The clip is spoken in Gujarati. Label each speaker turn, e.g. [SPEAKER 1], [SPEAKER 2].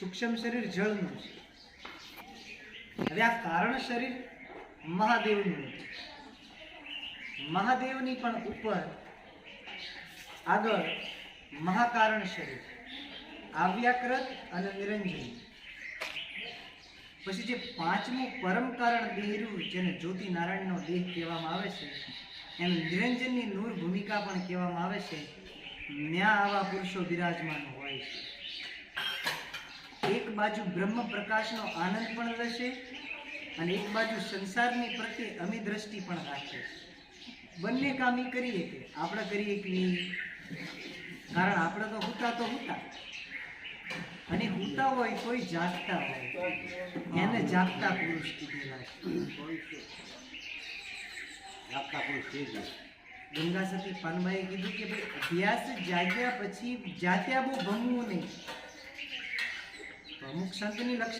[SPEAKER 1] સૂક્ષ્મ શરીર જળનું છે. હવે આ કારણ શરીર મહાદેવનું છે. મહાદેવની પણ ઉપર આગળ મહાકારણ શરીર, આવ્યાકૃત અને નિરંજન. પછી જે પાંચમું પરમ કારણ દેહરૂપ, જેને જ્યોતિ નારાયણનો દેહ કહેવામાં આવે છે, એમ નિરંજનની નૂર ભૂમિકા પણ કહેવામાં આવે છે. ન્યા આવા પુરુષો બિરાજમાન હોય છે. એક બાજુ બ્રહ્મ પ્રકાશનો આનંદ પણ રહેશે અને એક બાજુ સંસારની પ્રત્યે અમી દ્રષ્ટિ પણ રાખે છે. બંને કામ ઈ કરીએ કે આપણે કરીએ કે કારણ આપણે તો હુતા અને હુતા હોય કોઈ જાગતા હોય, એને જાગતા પુરુષ કીધેલા છે. ગંગા સતી પાનબાઈએ કીધું કે ભાઈ અભ્યાસ જાગ્યા પછી જાત્યા બહુ ભમવું નહીં. અમુક સંતની લક્ષણ